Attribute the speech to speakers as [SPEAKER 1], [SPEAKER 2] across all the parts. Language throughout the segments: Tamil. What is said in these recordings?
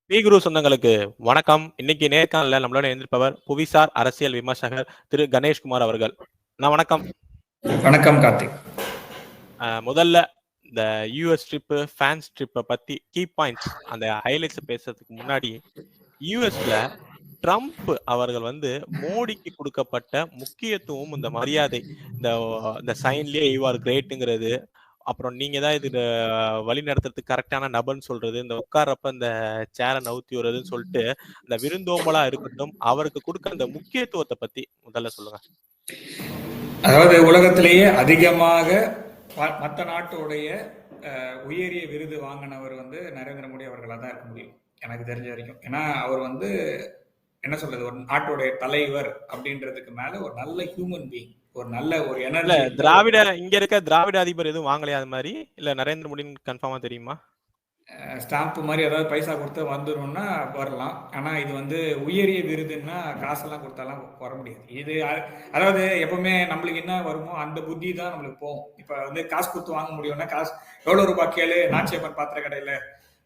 [SPEAKER 1] பி குரு சொந்தங்களுக்கு வணக்கம். இன்னைக்கு நேர்காணல நம்மளோட இருந்திருப்பவர் புவிசார் அரசியல் விமர்சகர் திரு கணேஷ்குமார் அவர்கள். வணக்கம்.
[SPEAKER 2] வணக்கம் கார்த்திக்.
[SPEAKER 1] முதல்ல இந்த யூஎஸ் ட்ரிப்பு, ஃபேன்ஸ் ட்ரிப்பை பத்தி கீ பாயிண்ட்ஸ் அந்த ஹைலைட்ஸ் பேசுறதுக்கு முன்னாடி, யூஎஸ்ல ட்ரம்ப் அவர்கள் மோடிக்கு கொடுக்கப்பட்ட முக்கியத்துவம், இந்த மரியாதை, இந்த சைன்லயே யூ ஆர் கிரேட்டுங்கிறது, அப்புறம் நீங்க தான் இது வழி நடத்துறதுக்கு கரெக்டான நபர்னு சொல்றது, இந்த உட்கார்றப்ப இந்த சேரை நவுத்தி வருதுன்னு சொல்லிட்டு இந்த விருந்தோம்பலா இருக்கட்டும், அவருக்கு கொடுக்க அந்த முக்கியத்துவத்தை பத்தி முதல்ல சொல்லுங்க.
[SPEAKER 2] அதாவது உலகத்திலேயே அதிகமாக மற்ற நாட்டுடைய உயரிய விருது வாங்கினவர் நரேந்திர மோடி அவர்களாக தான் இருக்க முடியும் எனக்கு தெரிஞ்ச வரைக்கும். ஏன்னா அவர் என்ன சொல்றது, ஒரு நாட்டுடைய தலைவர் அப்படின்றதுக்கு மேல ஒரு நல்ல ஹியூமன் பீயிங், ஒரு நல்ல ஒரு எனர்ஜி.
[SPEAKER 1] திராவிட இங்க இருக்க திராவிட அதிபர் எதுவும் வாங்கலையா அது மாதிரி? இல்ல நரேந்திர மோடின்னு கன்ஃபார்மா தெரியுமா?
[SPEAKER 2] ஸ்டாம்ப் மாதிரி ஏதாவது பைசா கொடுத்து வந்துடும்னா வரலாம். ஆனால் இது உயரிய விருதுன்னா காசெல்லாம் கொடுத்தாலாம் வர முடியாது. இது அதாவது எப்பவுமே நம்மளுக்கு என்ன வருமோ அந்த புத்தி தான் நம்மளுக்கு போகும். இப்போ காசு கொடுத்து வாங்க முடியும்னா காசு எவ்வளோ ரூபாய் கேளு, நாச்சியப்பன் பாத்திர கடையில்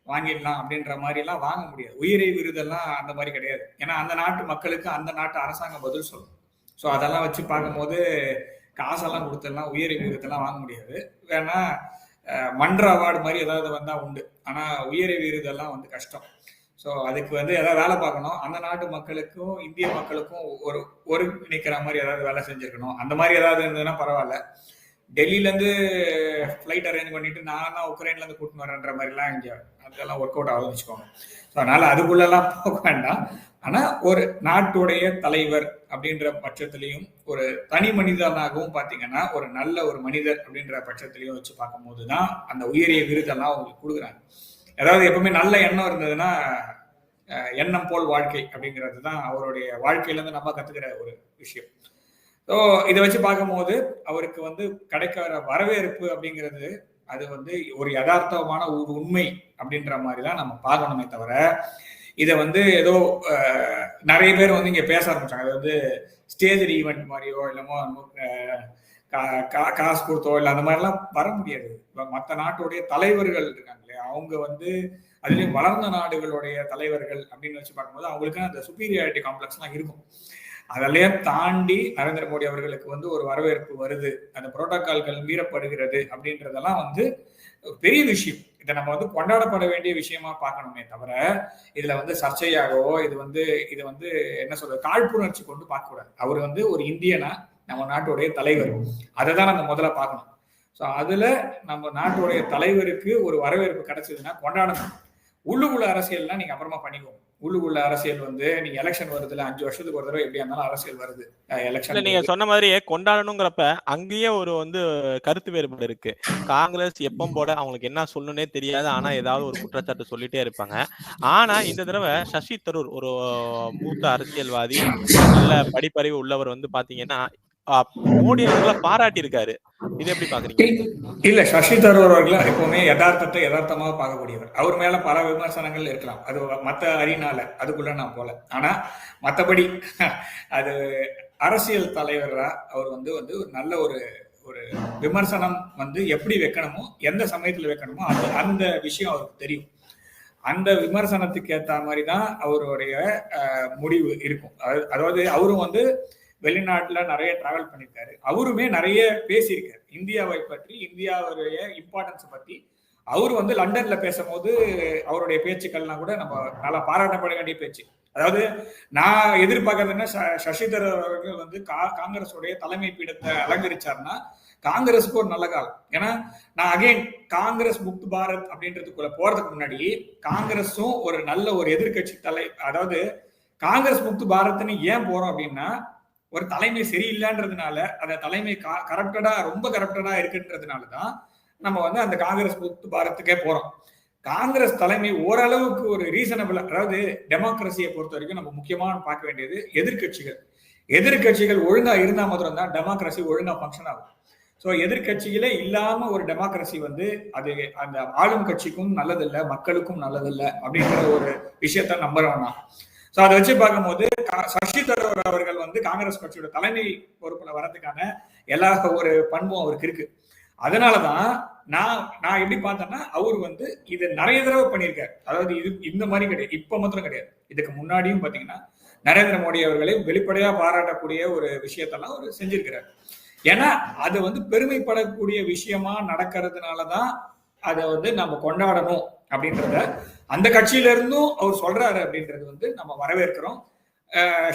[SPEAKER 2] வாங்கிடலாம் அப்படின்ற மாதிரிலாம் வாங்க முடியாது. உயரிய விருதெல்லாம் அந்த மாதிரி கிடையாது. ஏன்னா அந்த நாட்டு மக்களுக்கு அந்த நாட்டு அரசாங்கம் பதில் சொல்லும். ஸோ அதெல்லாம் வச்சு பார்க்கும்போது காசெல்லாம் கொடுத்தெல்லாம் உயரிய விருதெல்லாம் வாங்க முடியாது. வேணா மன்ற அவார்டு மாதிரி ஏதாவது வந்தால் உண்டு. ஆனால் உயரிய விருதெல்லாம் கஷ்டம். ஸோ அதுக்கு ஏதாவது வேலை பார்க்கணும். அந்த நாட்டு மக்களுக்கும் இந்திய மக்களுக்கும் ஒரு நிற்கிற மாதிரி ஏதாவது வேலை செஞ்சுருக்கணும். அந்த மாதிரி ஏதாவது இருந்ததுன்னா பரவாயில்ல. டெல்லியிலேருந்து ஃப்ளைட் அரேஞ்ச் பண்ணிட்டு நான் தான் உக்ரைன்லேருந்து கூட்டின்னு வரேன்ற மாதிரிலாம் இங்கே அதெல்லாம் ஒர்க் அவுட் ஆகுதுன்னு வச்சுக்கோங்க. ஸோ அதனால அதுக்குள்ளெல்லாம் போக வேண்டாம். ஆனால் ஒரு நாட்டுடைய தலைவர் அப்படின்ற பட்சத்திலையும் ஒரு தனி மனிதனாகவும் பார்த்தீங்கன்னா ஒரு நல்ல ஒரு மனிதர் அப்படின்ற பட்சத்திலையும் வச்சு பார்க்கும்போது தான் அந்த உயரிய விருதெல்லாம் அவங்களுக்கு கொடுக்குறாங்க. அதாவது எப்பவுமே நல்ல எண்ணம் இருந்ததுன்னா எண்ணம் போல் வாழ்க்கை அப்படிங்கிறது தான் அவருடைய வாழ்க்கையிலேருந்து நம்ம கற்றுக்கிற ஒரு விஷயம். ஸோ இதை வச்சு பார்க்கும்போது அவருக்கு கிடைக்கிற வரவேற்பு அப்படிங்கிறது அது ஒரு யதார்த்தமான ஒரு உண்மை அப்படின்ற மாதிரி தான் நம்ம பார்க்கணுமே தவிர, இதை ஏதோ நிறைய பேர் இங்கே பேச ஆரம்பிச்சாங்க. அது ஸ்டேஜ் ஈவெண்ட் மாதிரியோ இல்லமோ காசு கொடுத்தோ இல்லை அந்த மாதிரிலாம் வர முடியாது. இப்போ மற்ற நாட்டுடைய தலைவர்கள் இருக்காங்க இல்லையா, அவங்க அதுலேயும் வளர்ந்த நாடுகளுடைய தலைவர்கள் அப்படின்னு வச்சு பார்க்கும்போது அவங்களுக்கு அந்த சுப்பீரியாரிட்டி காம்ப்ளெக்ஸ்லாம் இருக்கும். அதெல்லாம் தாண்டி நரேந்திர மோடி அவர்களுக்கு ஒரு வரவேற்பு வருது, அந்த புரோட்டோகால்கள் மீறப்படுகிறது அப்படின்றதெல்லாம் பெரிய விஷயம். இதை நம்ம கொண்டாடப்பட வேண்டிய விஷயமா பார்க்கணுமே தவிர இதுல சர்ச்சையாகவோ இது என்ன சொல்றது காழ்ப்புணர்ச்சி கொண்டு பார்க்க கூடாது. அவர் ஒரு இந்தியனா, நம்ம நாட்டுடைய தலைவர், அதை தான் நம்ம முதல்ல பார்க்கணும். ஸோ அதுல நம்ம நாட்டுடைய தலைவருக்கு ஒரு வரவேற்பு கிடைச்சதுன்னா கொண்டாடணும். உள்ளுக்குள்ள அரசியல்லாம் நீங்க அப்புறமா பண்ணிக்கோங்க. உள்ளுக்குள்ள அரசியல் நீங்க எலெக்ஷன் வருதுல 5 வருஷத்துக்கு ஒரு தடவை எப்படி இருந்தாலும் அரசியல் வருது. எலெக்ஷன்
[SPEAKER 1] நீங்க சொன்ன மாதிரி கொண்டாடணுங்கிறப்ப அங்கேயே ஒரு கருத்து வேறுபாடு இருக்கு. காங்கிரஸ் எப்பம் போட அவங்களுக்கு என்ன சொல்லணும்னே தெரியாது, ஆனா ஏதாவது ஒரு குற்றச்சாட்டு சொல்லிட்டே இருப்பாங்க. ஆனா இந்த தடவை சசி தரூர் ஒரு மூத்த அரசியல்வாதி, நல்ல படிப்பறிவு உள்ளவர் பாத்தீங்கன்னா மோடி அவர்களை பாராட்டி இருக்காரு. இது எப்படி பாக்குறீங்க?
[SPEAKER 2] இல்ல, சசி தரூர் அவர்கள் எப்பவுமே யதார்த்தத்தை யதார்த்தமாக பார்க்கக்கூடியவர். அவர் மேல பல விமர்சனங்கள் இருக்கலாம், அது மத்த அறினால, அதுக்குள்ள நான் போல. ஆனா மற்றபடி அது அரசியல் தலைவரா அவர் ஒரு நல்ல ஒரு விமர்சனம் எப்படி வைக்கணுமோ, எந்த சமயத்துல வைக்கணுமோ அந்த விஷயம் அவருக்கு தெரியும். அந்த விமர்சனத்துக்கு ஏற்ற மாதிரி தான் அவருடைய முடிவு இருக்கும். அதாவது அவரும் வெளிநாட்டுல நிறைய டிராவல் பண்ணியிருக்காரு. அவருமே நிறைய பேசியிருக்காரு இந்தியாவை பற்றி, இந்தியாவுடைய இம்பார்ட்டன்ஸ் பத்தி. அவரு லண்டன்ல பேசும்போது அவருடைய பேச்சுக்கள்லாம் கூட நம்ம நல்லா பாராட்டப்பட வேண்டிய பேச்சு. அதாவது நான் எதிர்பார்க்கறது என்ன, சசி தரூர் அவர்கள் காங்கிரஸுடைய தலைமை பீடத்தை அலங்கரிச்சாருன்னா காங்கிரஸுக்கு ஒரு நல்ல காலம். ஏன்னா நான் அகைன் காங்கிரஸ் முக்து பாரத் அப்படின்றதுக்குள்ள போறதுக்கு முன்னாடி காங்கிரஸும் ஒரு நல்ல ஒரு எதிர்கட்சி அதாவது காங்கிரஸ் முக்து பாரத்னு ஏன் போறோம் அப்படின்னா, ஒரு தலைமை சரியில்லைன்றதுனால, அந்த தலைமை ரொம்ப கரப்டடா இருக்குன்றதுனாலதான் நம்ம அந்த காங்கிரஸ் முக்து பாரத்துக்கே போறோம். காங்கிரஸ் தலைமை ஓரளவுக்கு ஒரு ரீசனபிள், அதாவது டெமோக்ரஸியை பொறுத்த வரைக்கும் நம்ம முக்கியமான பார்க்க வேண்டியது எதிர்கட்சிகள் ஒழுங்கா இருந்தா மாத்திரம் தான் டெமோக்ரஸி ஒழுங்கா ஃபங்க்ஷன் ஆகும். ஸோ எதிர்கட்சிகளே இல்லாம ஒரு டெமோக்ரஸி அது அந்த ஆளும் கட்சிக்கும் நல்லதில்லை, மக்களுக்கும் நல்லதில்லை அப்படிங்கிற ஒரு விஷயத்த நம்ப வேணாம். ஸோ அதை வச்சு பார்க்கும்போது சசி தரூர் அவர்கள் காங்கிரஸ் கட்சியோட தலைமை பொறுப்புல வரதுக்கான எல்லா ஒரு பண்பும் அவருக்கு இருக்கு. அதனாலதான் நான் எப்படி பார்த்தேன்னா, அவர் வந்து இதை நிறைய தடவை பண்ணியிருக்காரு. அதாவது இது இந்த மாதிரி கிடையாது, இப்ப மாத்திரம் கிடையாது, இதுக்கு முன்னாடியும் பாத்தீங்கன்னா நரேந்திர மோடி அவர்களை வெளிப்படையா பாராட்டக்கூடிய ஒரு விஷயத்தெல்லாம் அவர் செஞ்சிருக்கிறார். ஏன்னா அது வந்து பெருமைப்படக்கூடிய விஷயமா நடக்கிறதுனாலதான் அதை வந்து நம்ம கொண்டாடணும் அப்படின்றத அந்த கட்சியில இருந்தும் அவர் சொல்றாரு அப்படின்றது வந்து நம்ம வரவேற்கிறோம்.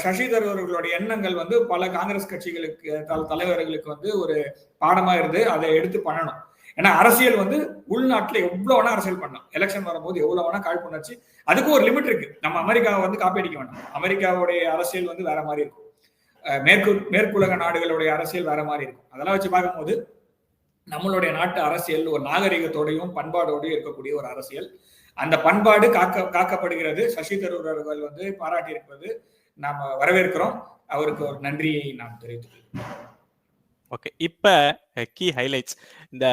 [SPEAKER 2] சசிதர் அவர்களுடைய எண்ணங்கள் வந்து பல காங்கிரஸ் கட்சிகளுக்கு தலைவர்களுக்கு வந்து ஒரு பாடமா இருந்து அதை எடுத்து பண்ணணும். ஏன்னா அரசியல் வந்து உள்நாட்டுல எவ்வளவு வேணா அரசியல் பண்ணலாம், எலெக்ஷன் வரும்போது எவ்வளவு வேணா காழ்ப்புணர்ச்சி, அதுக்கு ஒரு லிமிட் இருக்கு. நம்ம அமெரிக்காவை வந்து காப்பி அடிக்க வேண்டாம். அமெரிக்காவுடைய அரசியல் வந்து வேற மாதிரி இருக்கும், மேற்குலக நாடுகளுடைய அரசியல் வேற மாதிரி இருக்கும். அதெல்லாம் வச்சு பார்க்கும்போது நம்மளுடைய நாட்டு அரசியல் ஒரு நாகரிகத்தோடையும் பண்பாடோடையும் இருக்கக்கூடிய ஒரு அரசியல். அந்த பண்பாடு காக்கப்படுகிறது. சசி தரூர் அவர்கள் வந்து பாராட்டி இருப்பது நாம வரவேற்கிறோம். அவருக்கு ஒரு நன்றியை நாம் தெரிவித்துக்கிறோம்.
[SPEAKER 1] ஓகே, இப்ப கீ ஹைலைட்ஸ். இந்த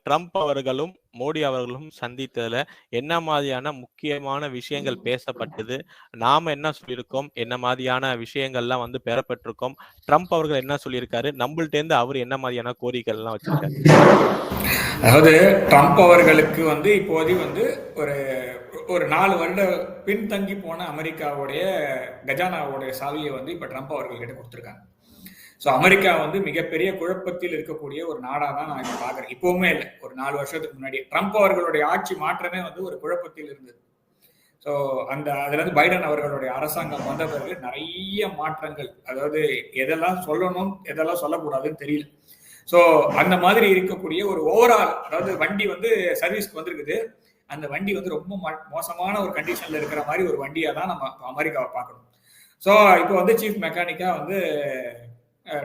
[SPEAKER 1] ட்ரம்ப் அவர்களும் மோடி அவர்களும் சந்தித்ததுல என்ன மாதிரியான முக்கியமான விஷயங்கள் பேசப்பட்டது, நாம என்ன சொல்லியிருக்கோம், என்ன மாதிரியான விஷயங்கள்லாம் வந்து பெறப்பட்டிருக்கோம், ட்ரம்ப் அவர்கள் என்ன சொல்லியிருக்காரு, நம்மள்ட்ட இருந்து அவர் என்ன மாதிரியான கோரிக்கைகள் எல்லாம் வச்சிருக்காரு?
[SPEAKER 2] அதாவது ட்ரம்ப் அவர்களுக்கு வந்து இப்போதைக்கு வந்து ஒரு 4 வருட பின்தங்கி போன அமெரிக்காவுடைய கஜானாவுடைய சாவியை வந்து இப்ப ட்ரம்ப் அவர்கள்கிட்ட கொடுத்துருக்காங்க. ஸோ அமெரிக்கா வந்து மிகப்பெரிய குழப்பத்தில் இருக்கக்கூடிய ஒரு நாடாக தான் நான் இப்போ பார்க்குறேன். இப்போவுமே இல்லை, ஒரு 4 வருஷத்துக்கு முன்னாடி ட்ரம்ப் அவர்களுடைய ஆட்சி மாற்றமே வந்து ஒரு குழப்பத்தில் இருந்தது. ஸோ அதுல இருந்து பைடன் அவர்களுடைய அரசாங்கம் வந்த பிறகு நிறைய மாற்றங்கள், அதாவது எதெல்லாம் சொல்லணும் எதெல்லாம் சொல்லக்கூடாதுன்னு தெரியல. ஸோ அந்த மாதிரி இருக்கக்கூடிய ஒரு ஓவரால், அதாவது வண்டி வந்து சர்வீஸ்க்கு வந்திருக்குது, அந்த வண்டி வந்து ரொம்ப மோசமான ஒரு கண்டிஷன்ல இருக்கிற மாதிரி ஒரு வண்டியா தான் நம்ம அமெரிக்காவை பார்க்கணும். ஸோ இப்போ வந்து சீஃப் மெக்கானிக்கா வந்து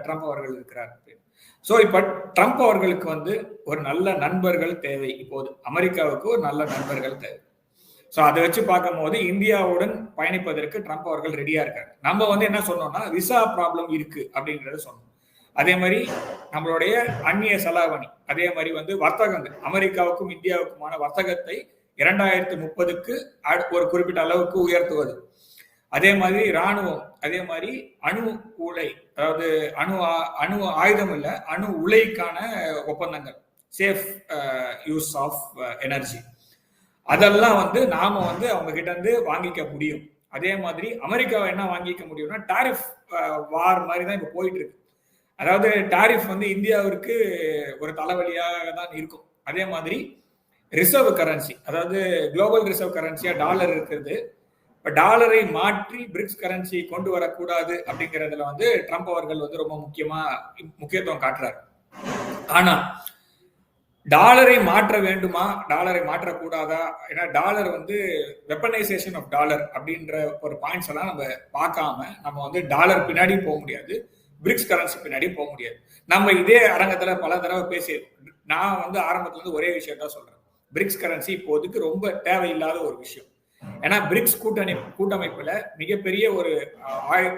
[SPEAKER 2] ட்ரம்ப் அவர்கள் இருக்கிறார். ஸோ இப்ப ட்ரம்ப் அவர்களுக்கு வந்து ஒரு நல்ல நண்பர்கள் தேவை. இப்போது அமெரிக்காவுக்கு ஒரு நல்ல நண்பர்கள் தேவை. ஸோ அதை வச்சு பார்க்கும் போது இந்தியாவுடன் பயணிப்பதற்கு ட்ரம்ப் அவர்கள் ரெடியா இருக்காங்க. நம்ம வந்து என்ன சொன்னோம்னா விசா ப்ராப்ளம் இருக்கு அப்படிங்கறத சொன்னோம். அதே மாதிரி நம்மளுடைய அந்நிய செலாவணி, அதே மாதிரி வந்து வர்த்தகங்கள், அமெரிக்காவுக்கும் இந்தியாவுக்குமான வர்த்தகத்தை 2030க்கு ஒரு குறிப்பிட்ட அளவுக்கு உயர்த்துவது, அதே மாதிரி ராணுவம், அதே மாதிரி அணு உலை, அதாவது அணு ஆயுதம் இல்ல, அணு உலைக்கான ஒப்பந்தங்கள், சேஃப் யூஸ் ஆஃப் எனர்ஜி, அதெல்லாம் வந்து நாம வந்து அவங்க கிட்ட இருந்து வாங்கிக்க முடியும். அதே மாதிரி அமெரிக்காவை என்ன வாங்கிக்க முடியும்னா டாரிஃப் வார் மாதிரி தான் இப்ப போயிட்டு இருக்கு. அதாவது டாரிஃப் வந்து இந்தியாவிற்கு ஒரு தலைவலியாக தான் இருக்கும். அதே மாதிரி ரிசர்வ் கரன்சி, அதாவது குளோபல் ரிசர்வ் கரன்சியா டாலர் இருக்கிறது, இப்ப டாலரை மாற்றி பிரிக்ஸ் கரன்சி கொண்டு வரக்கூடாது அப்படிங்கறதுல வந்து ட்ரம்ப் அவர்கள் வந்து ரொம்ப முக்கியத்துவம் காட்டுறாரு. ஆனா டாலரை மாற்ற வேண்டுமா, டாலரை மாற்றக்கூடாதா, ஏன்னா டாலர் வந்து வெப்பனைசேஷன் ஆஃப் டாலர் அப்படின்ற ஒரு பாயிண்ட்ஸ் எல்லாம் நம்ம பார்க்காம நம்ம வந்து டாலர் பின்னாடி போக முடியாது, பிரிக்ஸ் கரன்சி பின்னாடி போக முடியாது. நம்ம இதே அரங்கத்துல பல தடவை பேசியிருக்கோம். நான் வந்து ஆரம்பத்துல இருந்து ஒரே விஷயம் தான் சொல்றேன், பிரிக்ஸ் கரன்சி இப்போதுக்கு ரொம்ப தேவையில்லாத ஒரு விஷயம். ஏன்னா பிரிக்ஸ் கூட்டமைப்புல மிகப்பெரிய ஒரு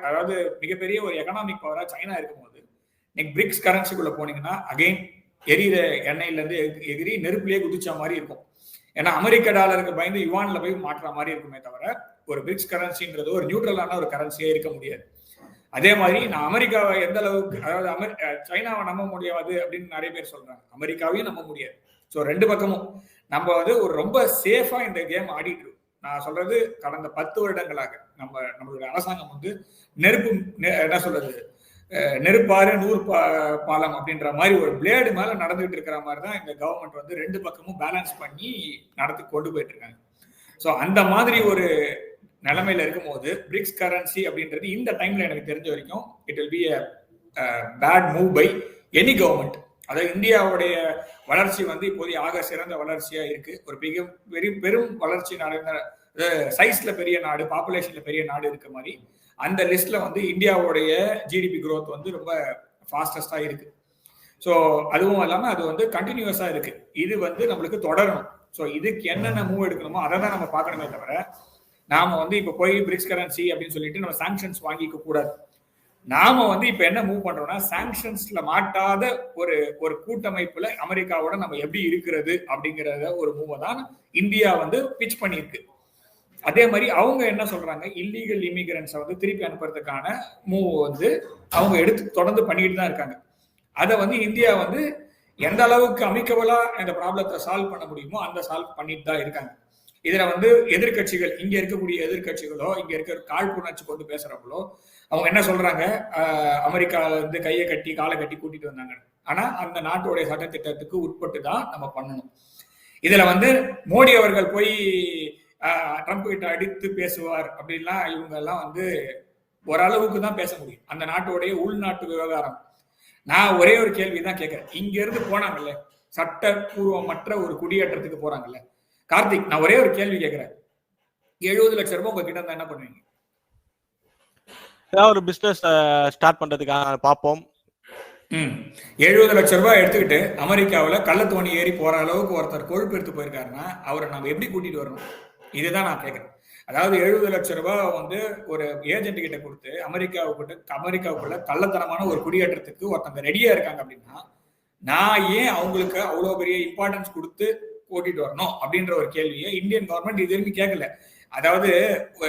[SPEAKER 2] அதாவது மிகப்பெரிய ஒரு எக்கனாமிக் பவரா சைனா இருக்கும்போது நீங்க பிரிக்ஸ் கரன்சிக்குள்ள போனீங்கன்னா அகைன் எரியிற எண்ணெயில இருந்து எகிரி நெருப்புலயே குதிச்ச மாதிரி இருக்கும். ஏன்னா அமெரிக்க டாலருக்கு பயந்து யுவான்ல போய் மாற்ற மாதிரி இருக்குமே தவிர ஒரு பிரிக்ஸ் கரன்சின்றது ஒரு நியூட்ரலான ஒரு கரன்சியே இருக்க முடியாது. அதே மாதிரி நான் அமெரிக்காவை எந்த அளவுக்கு, அதாவது சைனாவை நம்ப முடியாது அப்படின்னு நிறைய பேர் சொல்றாங்க, அமெரிக்காவையும் நம்ப முடியாது. ஸோ ரெண்டு பக்கமும் நம்ம வந்து ஒரு ரொம்ப சேஃபா இந்த கேம் ஆடிட்டு இருக்கோம். நான் சொல்றது கடந்த 10 வருடங்களாக நம்மளுடைய அரசாங்கம் வந்து என்ன சொல்றது, நெருப்பாறு 100 பாலம் அப்படின்ற மாதிரி ஒரு பிளேடு மேல நடந்துகிட்டு இருக்கிற மாதிரி தான் இந்த கவர்மெண்ட் வந்து ரெண்டு பக்கமும் பேலன்ஸ் பண்ணி நடத்தி கொண்டு போயிட்டு இருக்காங்க. ஸோ அந்த மாதிரி ஒரு நிலைமையில இருக்கும்போது பிரிக்ஸ் கரன்சி அப்படின்றது இந்த டைம்ல எனக்கு தெரிஞ்ச வரைக்கும் it will be a bad move by any government. அதாவது இந்தியாவுடைய வளர்ச்சி வந்து இப்போதைய ஆக சிறந்த வளர்ச்சியா இருக்கு. ஒரு பெரும் வளர்ச்சி நடந்த சைஸ்ல பெரிய நாடு, பாப்புலேஷன்ல பெரிய நாடு இருக்க மாதிரி அந்த லிஸ்ட்ல வந்து இந்தியாவுடைய ஜிடிபி குரோத் வந்து ரொம்ப ஃபாஸ்டஸ்டா இருக்கு. ஸோ அதுவும் இல்லாம அது வந்து கண்டினியூஸா இருக்கு. இது வந்து நம்மளுக்கு தொடரணும். ஸோ இதுக்கு என்னென்ன மூவ் எடுக்கணுமோ அதை தான் நம்ம பார்க்கணுமே தவிர நாம வந்து இப்ப போய் பிரிக்ஸ் கரன்சி அப்படின்னு சொல்லிட்டு நம்ம சாங்ஷன்ஸ் வாங்கிக்க கூடாது. நாம வந்து இப்ப என்ன மூவ் பண்றோம்னா சாங்ஷன்ஸ்ல மாட்டாத ஒரு கூட்டமைப்புல அமெரிக்காவோட நம்ம எப்படி இருக்கிறது அப்படிங்கறத ஒரு மூவ் தான் இந்தியா வந்து பிச் பண்ணியிருக்கு. அதே மாதிரி அவங்க என்ன சொல்றாங்க, இல்லீகல் இமிகிரன்ஸை வந்து திருப்பி அனுப்புறதுக்கான மூவ் வந்து அவங்க தொடர்ந்து பண்ணிட்டு தான் இருக்காங்க. அதை வந்து இந்தியா வந்து எந்த அளவுக்கு அமிக்கபலா இந்த ப்ராப்ளத்தை சால்வ் பண்ண முடியுமோ அந்த சால்வ் பண்ணிட்டு தான் இருக்காங்க. இதுல வந்து எதிர்கட்சிகள், இங்க இருக்கக்கூடிய எதிர்கட்சிகளோ, இங்க இருக்கிற காழ்ப்புணர்ச்சி கொண்டு பேசுறவங்களோ, அவங்க என்ன சொல்றாங்க, அமெரிக்கால இருந்து கையை கட்டி காலை கட்டி கூட்டிட்டு வந்தாங்க. ஆனா அந்த நாட்டுடைய சட்டத்திட்டத்துக்கு உட்பட்டு தான் நம்ம பண்ணணும். இதுல வந்து மோடி அவர்கள் போய் ட்ரம்ப் கிட்ட அடித்து பேசுவார் அப்படின்லாம் இவங்க எல்லாம் வந்து ஓரளவுக்கு தான் பேச முடியும். அந்த நாட்டுடைய உள்நாட்டு விவகாரம். நான் ஒரே ஒரு கேள்விதான் கேட்கிறேன். இங்க இருந்து போனாங்கல்ல, சட்டப்பூர்வமற்ற ஒரு குடியேற்றத்துக்கு போறாங்கல்ல, கார்த்திக், நான் ஒரே ஒரு கேள்வி கேட்கிறேன். 70 லட்சம் ரூபாய் உங்ககிட்ட இருந்தா என்ன பண்ணுவீங்க?
[SPEAKER 1] ஏதாவது ஒரு பிசினஸ் ஸ்டார்ட் பண்றதுக்காக பார்ப்போம்.
[SPEAKER 2] 70 லட்சம் ரூபாய் எடுத்துக்கிட்டு அமெரிக்காவில் கள்ளத்தோணி ஏறி போற அளவுக்கு ஒருத்தர் கொழுப்பு எடுத்து போயிருக்காருன்னா அவரை நம்ம எப்படி கூட்டிட்டு வரணும்? இதுதான் நான் கேட்கிறேன். அதாவது 70 லட்சம் ரூபாய் வந்து ஒரு ஏஜென்ட் கிட்ட கொடுத்து அமெரிக்காவுக்குள்ள கள்ளத்தனமான ஒரு குடியேற்றத்துக்கு ஒருத்தங்க ரெடியா இருக்காங்க அப்படின்னா, நான் ஏன் அவங்களுக்கு அவ்வளவு பெரிய இம்பார்ட்டன்ஸ் கொடுத்து கூட்டிட்டு வரணும் அப்படின்ற ஒரு கேள்வியை இந்தியன் கவர்மெண்ட் இது வரைக்கும் கேட்கல. அதாவது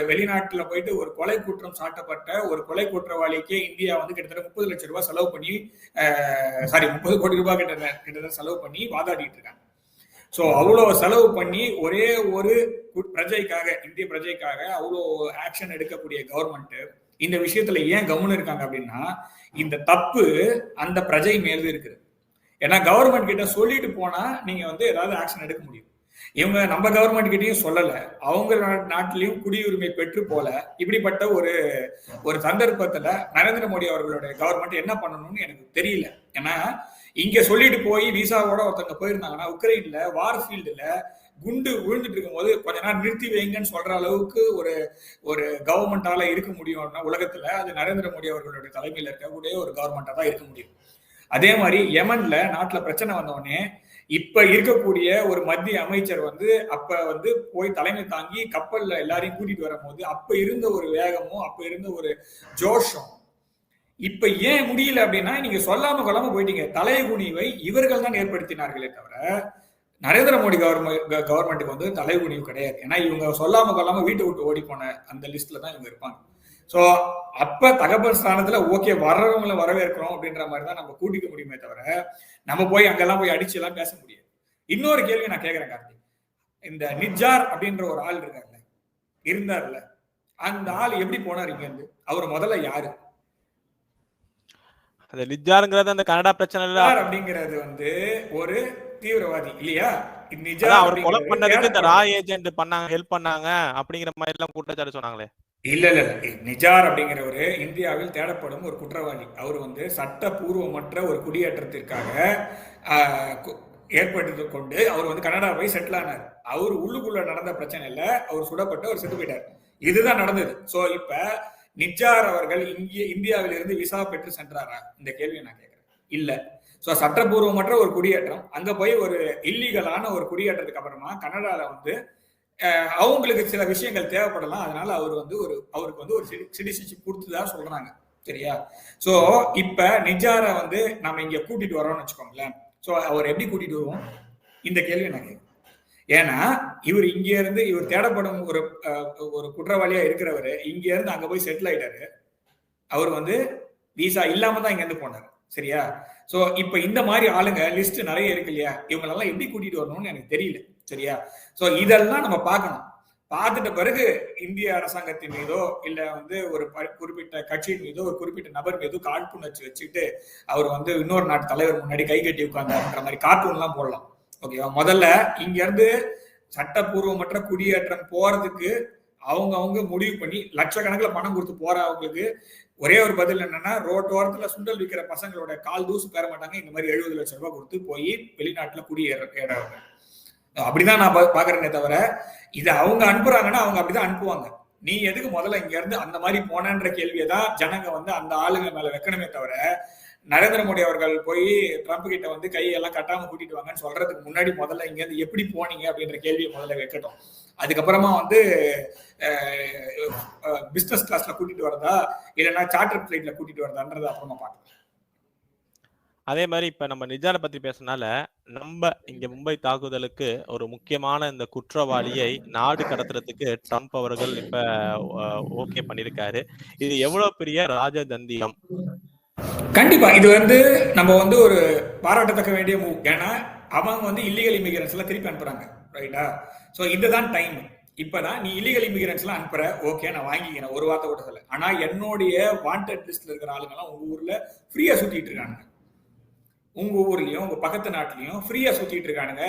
[SPEAKER 2] வெளிநாட்டுல போயிட்டு ஒரு கொலை குற்றம் சாட்டப்பட்ட ஒரு கொலை குற்றவாளிக்கே இந்தியா வந்து கிட்டத்தட்ட 30 லட்சம் ரூபாய் செலவு பண்ணி 30 கோடி ரூபாய் கிட்டத்தட்ட செலவு பண்ணி வாதாடிட்டு இருக்காங்க. சோ அவ்வளவு செலவு பண்ணி ஒரே ஒரு பிரஜைக்காக, இந்திய பிரஜைக்காக அவ்வளோ ஆக்ஷன் எடுக்கக்கூடிய கவர்மெண்ட் இந்த விஷயத்துல ஏன் கவனம் இருக்காங்க அப்படின்னா, இந்த தப்பு அந்த பிரஜை மேல இருக்குது. ஏன்னா கவர்மெண்ட் கிட்ட சொல்லிட்டு போனா நீங்க வந்து ஏதாவது ஆக்ஷன் எடுக்க முடியும். இவங்க நம்ம கவர்மெண்ட் கிட்டையும் சொல்லல, அவங்க நாட்டிலையும் குடியுரிமை பெற்று போல. இப்படிப்பட்ட ஒரு சந்தர்ப்பத்துல நரேந்திர மோடி அவர்களுடைய கவர்மெண்ட் என்ன பண்ணணும்னு எனக்கு தெரியல. ஏன்னா இங்க சொல்லிட்டு போய் விசாவோட ஒருத்தங்க போயிருந்தாங்கன்னா, உக்ரைன்ல வார் ஃபீல்டுல குண்டு விழுந்துட்டு இருக்கும் போது கொஞ்ச நேரம் நிறுத்தி வைங்கன்னு சொல்ற அளவுக்கு ஒரு கவர்மெண்டால இருக்க முடியும்னா உலகத்துல அது நரேந்திர மோடி அவர்களுடைய தலைமையில இருக்கக்கூடிய ஒரு கவர்மெண்டா தான் இருக்க முடியும். அதே மாதிரி யமன்ல நாட்டுல பிரச்சனை வந்தோடனே இப்ப இருக்கக்கூடிய ஒரு மத்திய அமைச்சர் வந்து அப்ப வந்து போய் தலைமை தாங்கி கப்பல்ல எல்லாரையும் கூட்டிட்டு வரும்போது அப்ப இருந்த ஒரு வேகமும் அப்ப இருந்த ஒரு ஜோஷம் இப்ப ஏன் முடியல அப்படின்னா, நீங்க சொல்லாம கொள்ளாம போயிட்டீங்க. தலைகுனிவை இவர்கள் தான் ஏற்படுத்தினார்களே தவிர நரேந்திர மோடி கவர்மெண்ட்டுக்கு வந்து தலைகுனிவு கிடையாது. ஏன்னா இவங்க சொல்லாம கொள்ளாம வீட்டை விட்டு ஓடி போன அந்த லிஸ்ட்ல தான் இவங்க இருப்பாங்க. சோ அப்ப தகவல் ஸ்தானத்துல ஓகே வர்றவங்களை வரவேற்கிறோம் அப்படின்ற மாதிரி தான் நம்ம கூட்டிக்க முடியுமே தவிர நம்ம போய் அங்கெல்லாம் போய் அடிச்சு எல்லாம் பேச முடியாது. இன்னொரு கேள்வி நான் கேட்கிறேன் கார்த்திக், இந்த நிஜார் அப்படின்ற ஒரு ஆள் இருக்காருல்ல, இருந்தார்ல, அந்த ஆள் எப்படி போனார் இங்க இருந்து? அவர் முதல்ல யாரு?
[SPEAKER 1] அந்த நிஜாருங்கிறது அந்த கனடா பிரச்சனை இல்ல
[SPEAKER 2] அப்படிங்கிறது வந்து ஒரு தீவிரவாதி இல்லையா?
[SPEAKER 1] அவர் கொலை பண்ணதுக்கு இந்த ரா ஏஜென்ட் பண்ணாங்க, ஹெல்ப் பண்ணாங்க அப்படிங்கிற மாதிரி எல்லாம் குற்றச்சாட்டு சொன்னாங்களே.
[SPEAKER 2] இல்ல நிஜார் அப்படிங்கிறவரு இந்தியாவில் தேடப்படும் ஒரு குற்றவாளி. அவர் வந்து சட்டப்பூர்வமற்ற ஒரு குடியேற்றத்திற்காக ஏற்படுத்தி கொண்டு அவர் வந்து கனடா போய் செட்டில் ஆனார். அவர் உள்ளுக்குள்ள நடந்த பிரச்சனை இல்ல, அவர் சுடப்பட்டு அவர் செத்து போயிட்டார். இதுதான் நடந்தது. சோ இப்ப நிஜார் அவர்கள் இந்தியாவில் இருந்து விசா பெற்று சென்றாரா? இந்த கேள்வியை நான் கேட்கிறேன். இல்ல. சோ சட்டப்பூர்வமற்ற ஒரு குடியேற்றம், அங்க போய் ஒரு இல்லீகலான ஒரு குடியேற்றத்துக்கு அப்புறமா கனடால வந்து அவங்களுக்கு சில விஷயங்கள் தேவைப்படலாம். அதனால அவருக்கு வந்து ஒரு சிட்டிசன்ஷிப் கொடுத்துதான் சொல்றாங்க. சரியா? சோ இப்ப நிஜார வந்து நம்ம இங்க கூட்டிட்டு வரோம்னு வச்சுக்கோங்களேன். சோ அவர் எப்படி கூட்டிட்டு வருவோம்? இந்த கேள்வி நான் கேட்கிறேன். ஏன்னா இவர் இங்க இருந்து இவர் தேடப்படும் ஒரு குற்றவாளியா இருக்கிறவரு இங்க இருந்து அங்க போய் செட்டில் ஆயிட்டாரு. அவர் வந்து விசா இல்லாம தான் இங்க இருந்து போனாரு. சரியா? சோ இப்ப இந்த மாதிரி ஆளுங்க லிஸ்ட் நிறைய இருக்கு இல்லையா? இவங்களெல்லாம் எப்படி கூட்டிட்டு வரணும்னு எனக்கு தெரியல. சரியா? சோ இதெல்லாம் நம்ம பார்க்கணும். பார்த்துட்ட பிறகு இந்திய அரசாங்கத்தின் மீதோ இல்ல வந்து ஒரு குறிப்பிட்ட கட்சியின் மீதோ ஒரு குறிப்பிட்ட நபர் மீதோ காழ்ப்புணர்ச்சி வச்சுட்டு அவர் வந்து இன்னொரு நாட்டு தலைவர் முன்னாடி கை கட்டி உட்கார்ந்தாருன்ற மாதிரி கார்ட்டூன் எல்லாம் போடலாம். ஓகேவா? முதல்ல இங்க இருந்து சட்டப்பூர்வமற்ற குடியேற்றம் போறதுக்கு அவங்க முடிவு பண்ணி லட்சக்கணக்கில் பணம் கொடுத்து போறவங்களுக்கு ஒரே ஒரு பதில் என்னன்னா, ரோட்டோரத்துல சுண்டல் விற்கிற பசங்களோட கால் தூசு பெற மாட்டாங்க. இந்த மாதிரி 70 லட்சம் ரூபாய் கொடுத்து போய் வெளிநாட்டுல குடியேறவங்க. அப்படிதான் நான் பாக்குறேனே தவிர இதை அவங்க அனுப்புறாங்கன்னா அவங்க அப்படிதான் அனுப்புவாங்க. நீ எதுக்கு முதல்ல இங்க இருந்து அந்த மாதிரி போனன்ற கேள்வியை தான் ஜனங்க வந்து அந்த ஆளுங்க மேல வைக்கணுமே தவிர நரேந்திர மோடி அவர்கள் போய் ட்ரம்ப் கிட்ட வந்து கையெல்லாம் கட்டாம கூட்டிட்டு வாங்கன்னு சொல்றதுக்கு முன்னாடி முதல்ல இங்க இருந்து எப்படி போனீங்க அப்படின்ற கேள்வியை முதல்ல வைக்கட்டும். அதுக்கப்புறமா வந்து பிசினஸ் கிளாஸ்ல கூட்டிட்டு வரதா இல்லைன்னா சார்ட்டர் பிளைட்ல கூட்டிட்டு வரதான்றது அப்புறமா பார்க்கலாம்.
[SPEAKER 1] அதே மாதிரி இப்ப நம்ம நிஜாரை பத்தி பேசினால நம்ம இங்க மும்பை தாக்குதலுக்கு ஒரு முக்கியமான இந்த குற்றவாளியை நாடு கடத்துறதுக்கு ட்ரம்ப் அவர்கள் இப்ப ஓகே பண்ணிருக்காரு. இது எவ்வளவு பெரிய ராஜதந்திரம்.
[SPEAKER 2] கண்டிப்பா இது வந்து நம்ம வந்து ஒரு பாராட்டத்தக்க வேண்டிய மூவ். ஏன்னா அவங்க வந்து இல்லீகல் இமிகிரன்ஸ் எல்லாம் திருப்பி அனுப்புறாங்க, ரைட்டா? ஸோ இதுதான் டைம். இப்பதான் நீ இல்லீகல் இமிகிரன்ஸ் எல்லாம் அனுப்புற, ஓகே நான் வாங்கிக்கிறேன், ஒரு வார்த்தை கூட சொல்ல. ஆனா என்னுடைய வாண்டட் லிஸ்ட்ல இருக்கிற ஆளுங்கெல்லாம் உங்க ஊர்ல ஃப்ரீயா சுத்திட்டு இருக்காங்க. உங்க ஊர்லயும் உங்க பக்கத்து நாட்டிலையும் ஃப்ரீயா சுத்திட்டு இருக்கானுங்க.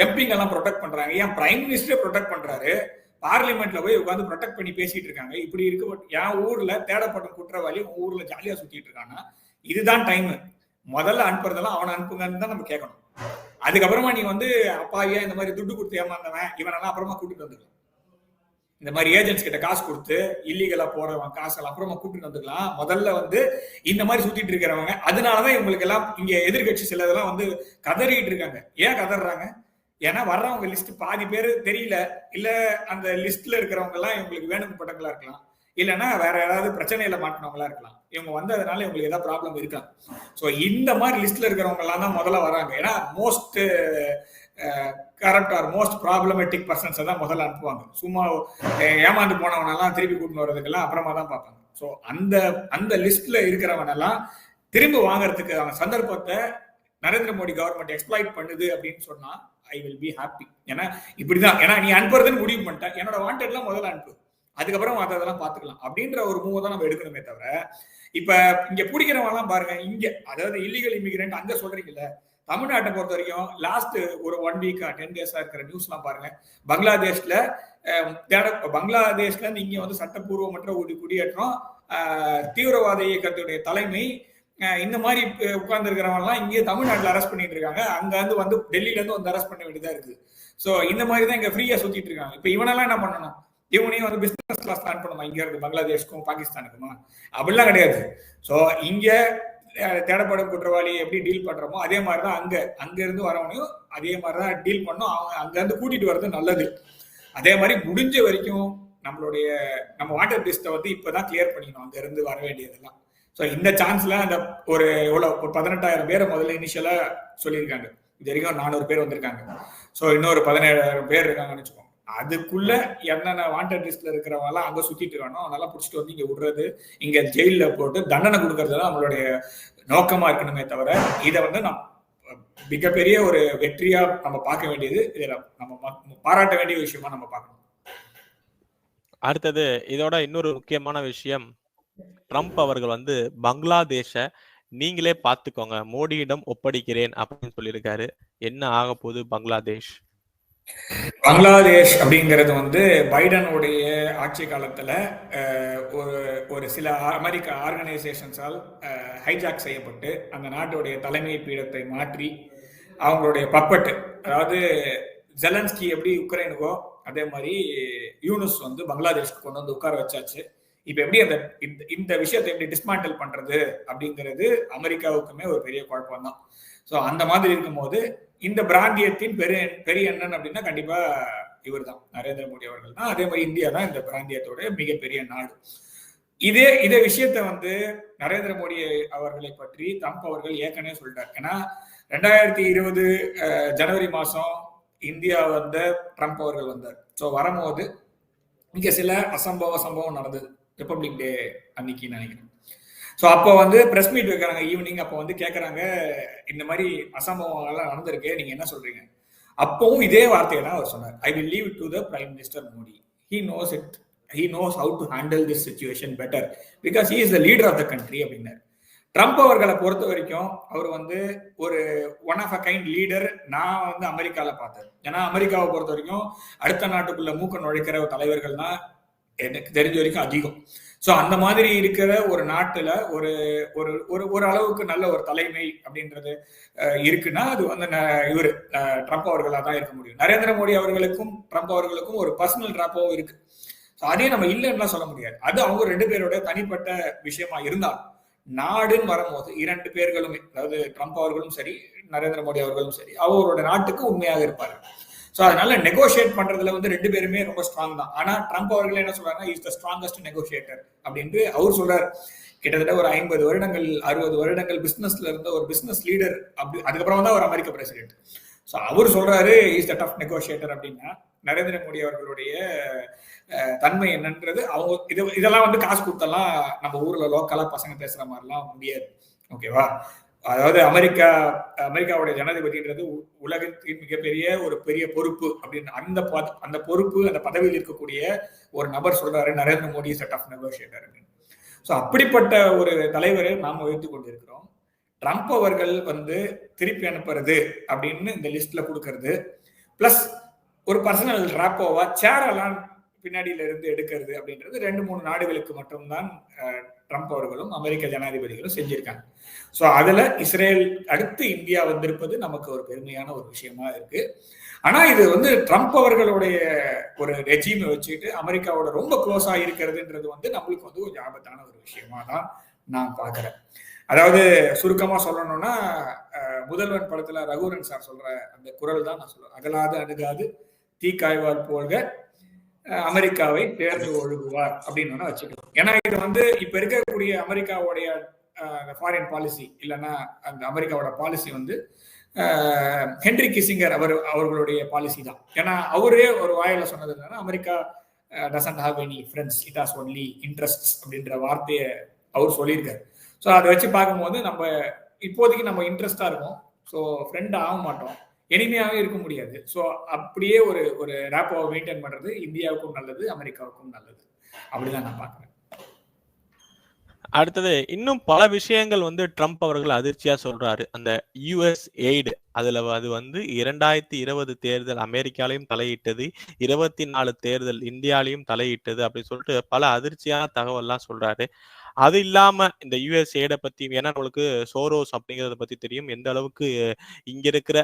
[SPEAKER 2] எம்பிங்க எல்லாம் ப்ரொடெக்ட் பண்றாங்க. ஏன் பிரைம் மினிஸ்டரே ப்ரொடெக்ட் பண்றாரு. பார்லிமெண்ட்ல போய் உட்காந்து ப்ரொடெக்ட் பண்ணி பேசிட்டு இருக்காங்க. இப்படி இருக்கு என் ஊர்ல தேடப்படும் குற்றவாளி உங்க ஊர்ல ஜாலியா சுத்திட்டு இருக்கானா? இதுதான் டைம். முதல்ல அனுப்புறதெல்லாம் அவனை அனுப்புங்கன்னு தான் நம்ம கேட்கணும். அதுக்கப்புறமா நீ வந்து அப்பாவியா இந்த மாதிரி துட்டு கொடுத்து ஏமாந்தவன் இவனெல்லாம் அப்புறமா கூட்டிட்டு வந்துக்கலாம். இந்த மாதிரி ஏஜென்ட்ஸ் கிட்ட காசு கொடுத்து இல்லீகலா போறவன் காசெல்லாம் அப்புறமா கூட்டிட்டு வந்துக்கலாம். முதல்ல வந்து இந்த மாதிரி சுத்திட்டு இருக்கிறவங்க, அதனாலதான் இவங்களுக்கு எல்லாம் இங்க எதிர்கட்சி சிலதெல்லாம் வந்து கதறிட்டு இருக்காங்க. ஏன் கதறாங்க? ஏன்னா வர்றவங்க லிஸ்ட் பாதி பேர் தெரியல, இல்ல அந்த லிஸ்ட்ல இருக்கிறவங்க எல்லாம் இவங்களுக்கு வேணும்ப்பட்டவங்களா இருக்கலாம், இல்லைன்னா வேற ஏதாவது பிரச்சனையில மாட்டினவங்களா இருக்கலாம். இவங்க வந்ததுனால இவங்களுக்கு ஏதாவது ப்ராப்ளம் இருக்கலாம். ஸோ இந்த மாதிரி லிஸ்ட்ல இருக்கிறவங்க எல்லாம் தான் முதல்ல வராங்க. ஏன்னா most corrupt or most problematic பர்சன்ஸை தான் முதல்ல அனுப்புவாங்க. சும்மா ஏமாந்து போனவனெல்லாம் திருப்பி கூட்டின்னு வர்றதுக்கெல்லாம் அப்புறமா தான் பார்ப்பாங்க. ஸோ அந்த அந்த லிஸ்ட்ல இருக்கிறவனெல்லாம் திரும்ப வாங்குறதுக்கு அவன் சந்தர்ப்பத்தை நரேந்திர மோடி கவர்மெண்ட் எக்ஸ்ப்ளாய்ட் பண்ணுது அப்படின்னு சொன்னா ஐ வில் பி ஹாப்பி. ஏன்னா இப்படிதான், ஏன்னா நீ அனுப்புறதுன்னு முடிவு பண்ணிட்டேன், என்னோட வாண்டட்லாம் முதல்ல அனுப்பு, அதுக்கப்புறம் அதெல்லாம் பாத்துக்கலாம் அப்படின்ற ஒரு மூவ் தான் நம்ம எடுக்கணுமே தவிர, இப்ப இங்க பிடிக்கிறவங்க பாருங்க, இங்க அதாவது இல்லீகல் இமிகிரண்ட் அங்க சொல்றீங்கல்ல, தமிழ்நாட்டை பொறுத்த வரைக்கும் லாஸ்ட் ஒரு 1 வீக் 10 டேஸா இருக்கிற நியூஸ் எல்லாம் பாருங்க. பங்களாதேஷ்ல பங்களாதேஷ்ல இருந்து இங்க வந்து சட்டப்பூர்வமற்ற ஒரு குடியேற்றம், தீவிரவாத இயக்கத்துடைய தலைமை, இந்த மாதிரி உட்கார்ந்து இருக்கிறவங்கலாம் இங்கே தமிழ்நாட்டில் அரெஸ்ட் பண்ணிட்டு இருக்காங்க. அங்க வந்து டெல்லியில இருந்து வந்து அரெஸ்ட் பண்ண வேண்டியதா இருக்குது. ஸோ இந்த மாதிரி தான் இங்க ஃப்ரீயா சுத்திட்டு இருக்காங்க. இப்ப இவனெல்லாம் என்ன பண்ணணும்? இவனையும் வந்து பிசினஸ் கிளாஸ் பிளான் பண்ணுமா இங்க இருந்து பங்களாதேஷ்க்கும் பாகிஸ்தானுக்குமா? அப்படிலாம் கிடையாது. ஸோ இங்க தேடப்படும் குற்றவாளி எப்படி டீல் பண்றோமோ அதே மாதிரிதான் அங்க இருந்து வரவனையும் அதே மாதிரிதான் டீல் பண்ணும். அவங்க அங்க இருந்து கூட்டிட்டு வர்றது நல்லது. அதே மாதிரி முடிஞ்ச வரைக்கும் நம்ம வாட்டர் லிஸ்ட்டை வந்து இப்பதான் கிளியர் பண்ணிக்கணும், அங்க இருந்து வர வேண்டியதெல்லாம். ஸோ இந்த சான்ஸ்ல அந்த ஒரு 18,000 பேரை முதல்ல இனிஷியலா சொல்லியிருக்காங்க. இது வரைக்கும் 400 பேர் வந்திருக்காங்க. ஸோ இன்னொரு 17,000 பேர் இருக்காங்கன்னு வச்சுக்கோங்க. அதுக்குள்ள என்னென்ன வாண்டட் லிஸ்ட்ல இருக்கிறவங்க எல்லாம் அங்க சுத்திட்டு இருக்கானோ அதனால பிடிச்சிட்டு வந்து இங்க விடுறது, இங்க ஜெயில போட்டு தண்டனை கொடுக்கறது தான் நம்மளுடைய நோக்கமா இருக்கணுமே தவிர, இதை வந்து மிகப்பெரிய ஒரு வெற்றியா நம்ம பார்க்க வேண்டியது, இதுல நம்ம பாராட்ட வேண்டிய விஷயமா நம்ம பார்க்கணும்.
[SPEAKER 1] அடுத்தது இதோட இன்னொரு முக்கியமான விஷயம், ட்ரம்ப் அவர்கள் வந்து பங்களாதேஷ நீங்களே பார்த்துக்கோங்க, மோடியிடம் ஒப்படைக்கிறேன் அப்படின்னு சொல்லியிருக்காரு. என்ன ஆக போகுது பங்களாதேஷ்?
[SPEAKER 2] பங்களாதேஷ் அப்படிங்கிறது வந்து பைடனுடைய ஆட்சி காலத்துல ஒரு சில அமெரிக்க ஆர்கனைசேஷன்ஸால் ஹைஜாக் செய்யப்பட்டு அந்த நாட்டுடைய தலைமை பீடத்தை மாற்றி அவங்களுடைய பப்பட்டு, அதாவது ஜெலன்ஸ்கி எப்படி உக்ரைனுக்கோ அதே மாதிரி யூனுஸ் வந்து பங்களாதேஷ்க்கு கொண்டு வந்து உட்கார வச்சாச்சு. இப்ப எப்படி இந்த விஷயத்தை எப்படி டிஸ்மாண்டில் பண்றது அப்படிங்கிறது அமெரிக்காவுக்குமே ஒரு பெரிய குழப்பம் தான். ஸோ அந்த மாதிரி இருக்கும்போது இந்த பிராந்தியத்தின் பெரிய எண்ணன் அப்படின்னா கண்டிப்பா இவர் தான், நரேந்திர மோடி அவர்கள் தான். அதே மாதிரி இந்தியா தான் இந்த பிராந்தியத்தோட மிகப்பெரிய நாடு. இதே விஷயத்த வந்து நரேந்திர மோடி அவர்களை பற்றி ட்ரம்ப் அவர்கள் ஏற்கனவே சொல்லிட்டார். ஏன்னா 2020 ஜனவரி மாசம் இந்தியா வந்த ட்ரம்ப் அவர்கள் வந்தார். ஸோ வரும்போது இங்க சில சம்பவம் நடந்தது, ரிப்பப்ளிக் டே அன்னைக்கு நினைக்கிறேன். ஸோ அப்போ வந்து பிரஸ் மீட் வைக்கிறாங்க ஈவினிங். அப்போ வந்து கேட்கறாங்க, இந்த மாதிரி அசம்பவம் எல்லாம் நடந்திருக்கு, நீங்க என்ன சொல்றீங்க? அப்பவும் இதே வார்த்தையை தான் அவர் சொன்னார், I will leave to the prime minister Modi. He knows how to handle this situation better because he is the leader of the country அப்படின்னாரு. ட்ரம்ப் அவர்களை பொறுத்த வரைக்கும் அவர் வந்து ஒரு one of a kind leader நான் வந்து அமெரிக்கால பார்த்தேன். ஏன்னா அமெரிக்காவை பொறுத்த வரைக்கும் அடுத்த நாட்டுக்குள்ள மூக்க நுழைக்கிற தலைவர்கள் தான் எனக்கு தெரிஞ்ச வரைக்கும் அதிகம். ஸோ அந்த மாதிரி இருக்கிற ஒரு நாட்டுல ஒரு அளவுக்கு நல்ல ஒரு தலைமை அப்படின்றது இருக்குன்னா அது வந்து இவர் ட்ரம்ப் அவர்களாக தான் இருக்க முடியும். நரேந்திர மோடி அவர்களுக்கும் ட்ரம்ப் அவர்களுக்கும் ஒரு பர்சனல் டிராப்பாவும் இருக்கு. அதே நம்ம இல்லைன்னா சொல்ல முடியாது. அது அவங்க 2 பேரோட தனிப்பட்ட விஷயமா இருந்தாலும் நாடுன்னு வரும்போது 2 பேர்களுமே, அதாவது ட்ரம்ப் அவர்களும் சரி நரேந்திர மோடி அவர்களும் சரி அவரோட நாட்டுக்கு உண்மையாக இருப்பாரு. ஸோ அதனால நெகோசியேட் பண்றதுல வந்து 2 பேருமே ரொம்ப ஸ்ட்ராங் தான். ஆனா ட்ரம்ப் அவர்கள் என்ன சொல்றாங்க, இஸ் த ஸ்ட்ராங்கஸ்ட் நெகோசியேட்டர் அப்படின்ட்டு அவர் சொல்றாரு. கிட்டத்தட்ட ஒரு 50 வருடங்கள் 60 வருடங்கள் பிசினஸ்ல இருந்த ஒரு பிசினஸ் லீடர். அப்படி அதுக்கப்புறம் தான் ஒரு அமெரிக்க பிரசிடென்ட். ஸோ அவர் சொல்றாரு இஸ் த டஃப் நெகோசியேட்டர் அப்படின்னா நரேந்திர மோடி அவர்களுடைய தன்மை என்னன்றது அவங்க இதெல்லாம் வந்து காசு கொடுத்தெல்லாம் நம்ம ஊர்ல லோக்கலா பசங்க பேசுற மாதிரிலாம் முடியாது. ஓகேவா? அதாவது அமெரிக்காவுடைய ஜனாதிபதின்றது உலகத்தின் மிகப்பெரிய ஒரு பெரிய பொறுப்பு அப்படின்னு அந்த பொறுப்பு அந்த பதவியில் இருக்கக்கூடிய ஒரு நபர் சொல்றாரு, Narendra Modi set of negotiator அப்படின்னு. ஸோ அப்படிப்பட்ட ஒரு தலைவரை நாம் வைத்து கொண்டிருக்கிறோம். ட்ரம்ப் அவர்கள் வந்து திருப்பி அனுப்புறது அப்படின்னு இந்த லிஸ்ட்ல கொடுக்கறது, பிளஸ் ஒரு பர்சனல் ராப்போவா சேரெல்லாம் பின்னாடியில இருந்து எடுக்கிறது அப்படின்றது 2-3 நாடுகளுக்கு மட்டும்தான் ட்ரம்ப் அவர்களும் அமெரிக்க ஜனாதிபதிகளும் செஞ்சிருக்காங்க. ஸோ அதுல இஸ்ரேல் அடுத்து இந்தியா வந்திருப்பது நமக்கு ஒரு பெருமையான ஒரு விஷயமா இருக்கு. ஆனா இது வந்து ட்ரம்ப் அவர்களுடைய ஒரு ரெஜிமை வச்சுட்டு அமெரிக்காவோட ரொம்ப க்ளோஸா இருக்கிறதுன்றது வந்து நம்மளுக்கு வந்து கொஞ்சம் ஆபத்தான ஒரு விஷயமா தான் நான் பாக்குறேன். அதாவது சுருக்கமா சொல்லணும்னா, முதல்வன் படத்துல ரகுவரன் சார் சொல்ற அந்த குரல் தான் நான் சொல்றேன். அகலாது அணுகாது தீக்காய்வார் போல்க அமெரிக்காவை தேர்ந்து ஒழுகுவார் அப்படின்னு வச்சுக்கலாம். ஏன்னா இது வந்து இப்ப இருக்கக்கூடிய அமெரிக்காவுடைய ஃபாரின் பாலிசி இல்லைன்னா அந்த அமெரிக்காவோட பாலிசி வந்து ஹென்ரி கிசிங்கர் அவர்களுடைய பாலிசி தான். ஏன்னா அவரே ஒரு வாயில சொன்னது என்னன்னா, America doesn't have any friends, it has only interests அப்படின்ற வார்த்தையை அவர் சொல்லியிருக்காரு. ஸோ அதை வச்சு பார்க்கும்போது நம்ம இப்போதைக்கு நம்ம இன்ட்ரெஸ்டா இருக்கோம். ஸோ ஃப்ரெண்ட் ஆக மாட்டோம், எளிமையாகவே இருக்க முடியாது. ஸோ அப்படியே ஒரு ரேப்போவை மெயின்டைன் பண்றது இந்தியாவுக்கும் நல்லது, அமெரிக்காவுக்கும் நல்லது. அப்படிதான் நான் பார்க்குறேன்.
[SPEAKER 1] அடுத்தது இன்னும் பல விஷயங்கள் வந்து ட்ரம்ப் அவர்கள் அதிர்ச்சியா சொல்றாரு. அந்த யுஎஸ் எய்டு அதுல அது வந்து 2020 தேர்தல் அமெரிக்காலையும் தலையிட்டது, 24 தேர்தல் இந்தியாலையும் தலையிட்டது அப்படின்னு சொல்லிட்டு பல அதிர்ச்சியான தகவல்லாம் சொல்றாரு. அது இல்லாம இந்த யுஎஸ் எய்டை பத்தி, ஏன்னா நம்மளுக்கு சோரோஸ் அப்படிங்கறத பத்தி தெரியும், எந்த அளவுக்கு இங்க இருக்கிற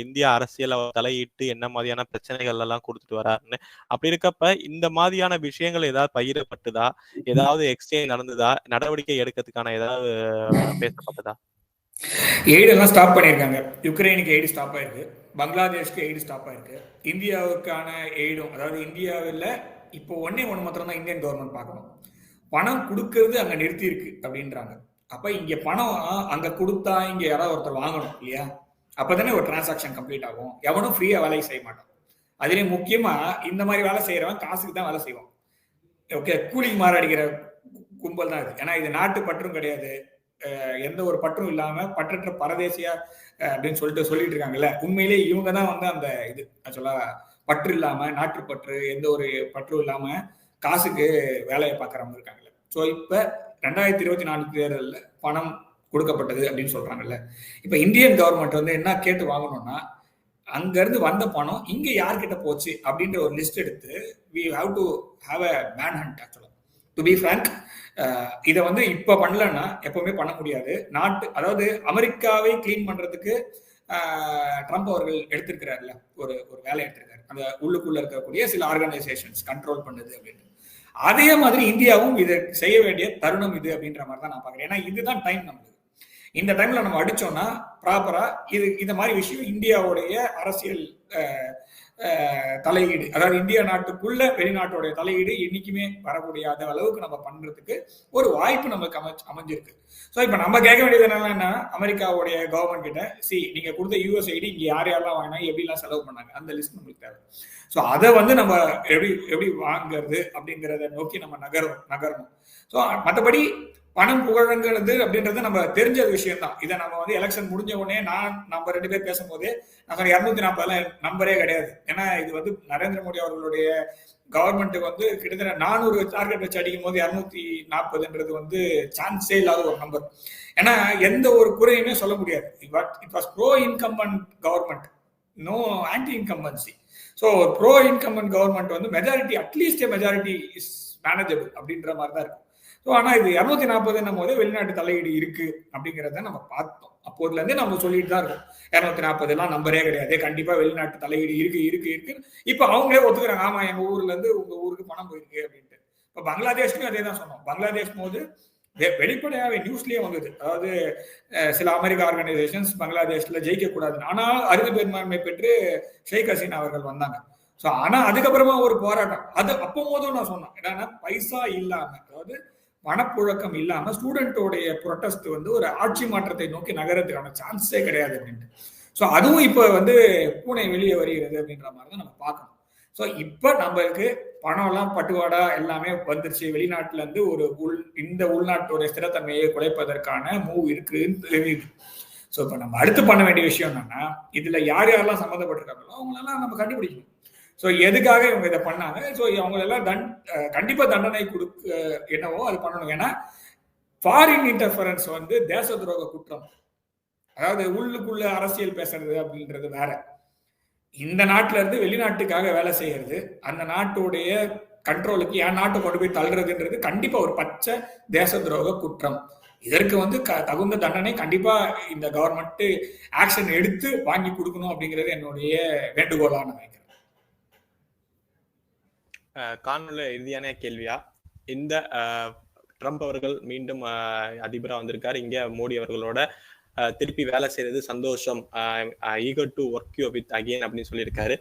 [SPEAKER 1] இந்திய அரசியல் தலையிட்டு என்ன மாதிரியான பிரச்சனைகள் எல்லாம் கொடுத்துட்டு வராருன்னு. அப்படி இருக்கப்ப இந்த மாதிரியான விஷயங்கள் ஏதாவது பகிரப்பட்டதா, ஏதாவது எக்ஸ்சேஞ்ச் நடந்ததா, நடவடிக்கை எடுக்கிறதுக்கான ஏதாவது பேசப்பட்டதா?
[SPEAKER 2] எய்டு எல்லாம் ஸ்டாப் பண்ணியிருக்காங்க. யுக்ரைனுக்கு எய்டு ஸ்டாப் ஆயிருக்கு, பங்களாதேஷ்க்கு எய்டு ஸ்டாப் ஆயிருக்கு, இந்தியாவுக்கான எய்டும், அதாவது இந்தியாவில் இப்போ ஒண்ணு மாத்திரம் தான் இந்தியன் கவர்மெண்ட் பார்க்கணும், பணம் கொடுக்கறது அங்க நிறுத்தி இருக்கு அப்படின்றாங்க. அப்ப இங்க பணம் அங்க கொடுத்தா இங்க யாராவது ஒருத்தர் வாங்கணும் இல்லையா? அப்பதானே ஒரு டிரான்சாக்ஷன் கம்ப்ளீட் ஆகும். எவனும் ஃப்ரீயா வேலையை செய்ய மாட்டான். அதுலயும் முக்கியமா இந்த மாதிரி வேலை செய்யறவன் காசுக்கு தான் வேலை செய்வான். ஓகே, கூலிக்கு மாறடிக்கிற கும்பல் தான் இது. ஏன்னா இது நாட்டு பற்றும் கிடையாது, எந்த ஒரு பற்றும் இல்லாம பற்றற்ற பரதேசியா அப்படின்னு சொல்லிட்டு இருக்காங்கல்ல. உண்மையிலேயே இவங்க தான் வந்து அந்த இது ஆக்சுவலா பற்று இல்லாம, நாட்டு பற்று எந்த ஒரு பற்றும் இல்லாம காசுக்கு வேலையை பார்க்கறவங்க இருக்காங்கல்ல. ஸோ இப்ப 2024 தேர்தலில் பணம் கொடுக்கப்பட்டது அப்படின்னு சொல்றாங்கல்ல. இப்ப இந்தியன் கவர்மெண்ட் வந்து என்ன கேட்டு வாங்கணும்னா, அங்க இருந்து வந்த பணம் இங்க யார்கிட்ட போச்சு அப்படின்ற ஒரு லிஸ்ட் எடுத்து we have to have a manhunt actually. to be frank, இதை வந்து இப்ப பண்ணலன்னா எப்பவுமே பண்ண முடியாது. அதாவது அமெரிக்காவை கிளீன் பண்றதுக்கு ட்ரம்ப் அவர்கள் எடுத்திருக்கிறாருல ஒரு வேலை எடுத்திருக்காரு, அந்த உள்ளுக்குள்ள இருக்கக்கூடிய சில ஆர்கனைசேஷன்ஸ் கண்ட்ரோல் பண்ணுது அப்படின்னு. அதே மாதிரி இந்தியாவும் இதை செய்ய வேண்டிய தருணம் இது அப்படின்ற மாதிரி தான் நான் பாக்குறேன். ஏன்னா இதுதான் டைம் நம்மளுக்கு. இந்த டைம்ல நம்ம அடிச்சோம்னா ப்ராப்பரா இந்த மாதிரி விஷயம் இந்தியாவுடைய அரசியல் தலையீடு, அதாவது இந்திய நாட்டுக்குள்ள வெளிநாட்டுடைய தலையீடு என்னைக்குமே வரக்கூடியாத அளவுக்கு நம்ம பண்றதுக்கு ஒரு வாய்ப்பு நமக்கு அமைஞ்சிருக்கு. ஸோ இப்போ நம்ம கேட்க வேண்டியது என்னன்னா, அமெரிக்காவுடைய கவர்மெண்ட் கிட்ட நீங்க கொடுத்த யுஎஸ்ஐடி இங்க யாரெல்லாம் வாங்கினா எப்படிலாம் செலவு பண்ணாங்க அந்த லிஸ்ட் நம்மளுக்கு தேவை. ஸோ அதை வந்து நம்ம எப்படி வாங்குறது அப்படிங்கிறத நோக்கி நம்ம நகரணும். ஸோ மற்றபடி பணம் புகழங்கிறது அப்படின்றது நம்ம தெரிஞ்ச விஷயம் தான். இதை நம்ம வந்து எலெக்ஷன் முடிஞ்ச உடனே நம்ம 2 பேர் பேசும்போது நான் 240 நம்பரே கிடையாது. ஏன்னா இது வந்து நரேந்திர மோடி அவர்களுடைய கவர்மெண்ட் வந்து கிட்டத்தட்ட 400 டார்கெட் வச்சு அடிக்கும் போது 240ன்றது வந்து சான்ஸே இல்லாத ஒரு நம்பர். ஏன்னா எந்த ஒரு குறையுமே சொல்ல முடியாது. It was pro incumbent government, no anti incumbency. So pro incumbent government வந்து majority, at least majority is manageable அப்படின்ற மாதிரி தான் இருக்கும். ஸோ ஆனால் இது 240 போது வெளிநாட்டு தலையீடு இருக்கு அப்படிங்கிறத நம்ம பார்த்தோம். அப்போதுல இருந்தே நம்ம சொல்லிட்டு தான் இருக்கோம் 240 நம்பரே கிடையாது, கண்டிப்பா வெளிநாட்டு தலையீடு இருக்கு. இப்ப அவங்களே ஒத்துக்கிறாங்க, ஆமா எங்க ஊர்ல இருந்து உங்க ஊருக்கு பணம் போயிருக்கு அப்படின்ட்டு. இப்ப பங்களாதேஷ்லயும் அதே தான் சொன்னோம். பங்களாதேஷ் போது வெளிப்படையாவே நியூஸ்லயே வந்தது, அதாவது சில அமெரிக்க ஆர்கனைசேஷன்ஸ் பங்களாதேஷ்ல ஜெயிக்க கூடாதுன்னு. ஆனால் அறுதி பெரும்பான்மை பெற்று ஷேக் ஹசீனா அவர்கள் வந்தாங்க. ஸோ ஆனா அதுக்கப்புறமா ஒரு போராட்டம், அது அப்போ போதும் நான் சொன்னேன், என்னன்னா பைசா இல்லாம, அதாவது பணப்புழக்கம் இல்லாம ஸ்டூடெண்டோடைய ப்ரொட்டஸ்ட் வந்து ஒரு ஆட்சி மாற்றத்தை நோக்கி நகரத்துக்கான சான்ஸே கிடையாது அப்படின்ட்டு. ஸோ அதுவும் இப்போ வந்து பூனை வெளியே வருகிறது அப்படின்ற மாதிரி தான் நம்ம பார்க்கணும். ஸோ இப்போ நம்மளுக்கு பணம்லாம் பட்டுவாடா எல்லாமே வந்துருச்சு, வெளிநாட்டுல இருந்து ஒரு இந்த உள்நாட்டோட ஸ்திரத்தன்மையை குறைப்பதற்கான மூவ் இருக்குன்னு தெரியுது. ஸோ இப்போ நம்ம அடுத்து பண்ண வேண்டிய விஷயம் என்னன்னா, இதுல யார் யாரெல்லாம் சம்மந்தப்பட்டிருக்காங்களோ அவங்களெல்லாம் நம்ம கண்டுபிடிக்கணும். ஸோ எதுக்காக இவங்க இதை பண்ணாங்க, ஸோ அவங்களெல்லாம் கண்டிப்பா தண்டனை கொடுக்க என்னவோ அது பண்ணணும். ஏன்னா ஃபாரின் இன்டர்ஃபரன்ஸ் வந்து தேச துரோக குற்றம். அதாவது உள்ளுக்குள்ள அரசியல் பேசுறது அப்படின்றது வேற. இந்த நாட்டுல இருந்து வெளிநாட்டுக்காக வேலை செய்யறது, அந்த நாட்டுடைய கண்ட்ரோலுக்கு என் நாட்டை கொண்டு போய் தள்ளுறதுன்றது கண்டிப்பா ஒரு பச்சை தேச துரோக குற்றம். இதற்கு வந்து தகுந்த தண்டனை கண்டிப்பா இந்த கவர்மெண்ட் ஆக்ஷன் எடுத்து வாங்கி கொடுக்கணும் அப்படிங்கிறது என்னுடைய வேண்டுகோளா நான் வைக்கிறேன்.
[SPEAKER 1] காணொலியில இறுதியான கேள்வியா, இந்த ட்ரம்ப் அவர்கள் மீண்டும் அதிபரா வந்திருக்காரு, இங்க மோடி அவர்களோட திருப்பி வேலை செய்யறது சந்தோஷம், eager to work you with again அப்படின்னு சொல்லியிருக்காரு.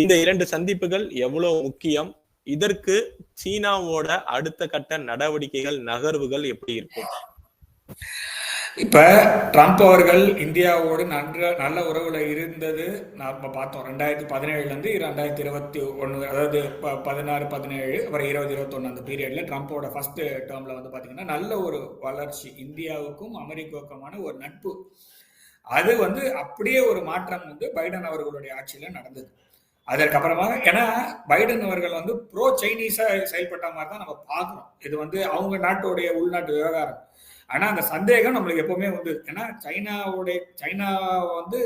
[SPEAKER 1] இந்த 2 சந்திப்புகள் எவ்வளவு முக்கியம்? இதற்கு சீனாவோட அடுத்த கட்ட நடவடிக்கைகள், நகர்வுகள் எப்படி இருக்கும்?
[SPEAKER 2] இப்ப ட்ரம்ப் அவர்கள் இந்தியாவோடு நல்ல உறவுல இருந்தது நாம பார்த்தோம். 2017 இருந்து 2021, அதாவது 16, 17 அப்புறம் 20, 21 அந்த பீரியட்ல ட்ரம்போட ஃபர்ஸ்ட் டேர்ம்ல வந்து பாத்தீங்கன்னா நல்ல ஒரு வளர்ச்சி, இந்தியாவுக்கும் அமெரிக்காவுக்குமான ஒரு நட்பு, அது வந்து அப்படியே ஒரு மாற்றம் வந்து பைடன் அவர்களுடைய ஆட்சியில நடந்தது. அதற்கப்புறமா ஏன்னா பைடன் அவர்கள் வந்து ப்ரோ சைனீஸா செயல்பட்ட மாதிரி தான் நம்ம பார்க்கிறோம். இது வந்து அவங்க நாட்டுடைய உள்நாட்டு விவகாரம். ஆனா அந்த சந்தேகம் நம்மளுக்கு எப்பவுமே வந்து, ஏன்னா சைனா வந்து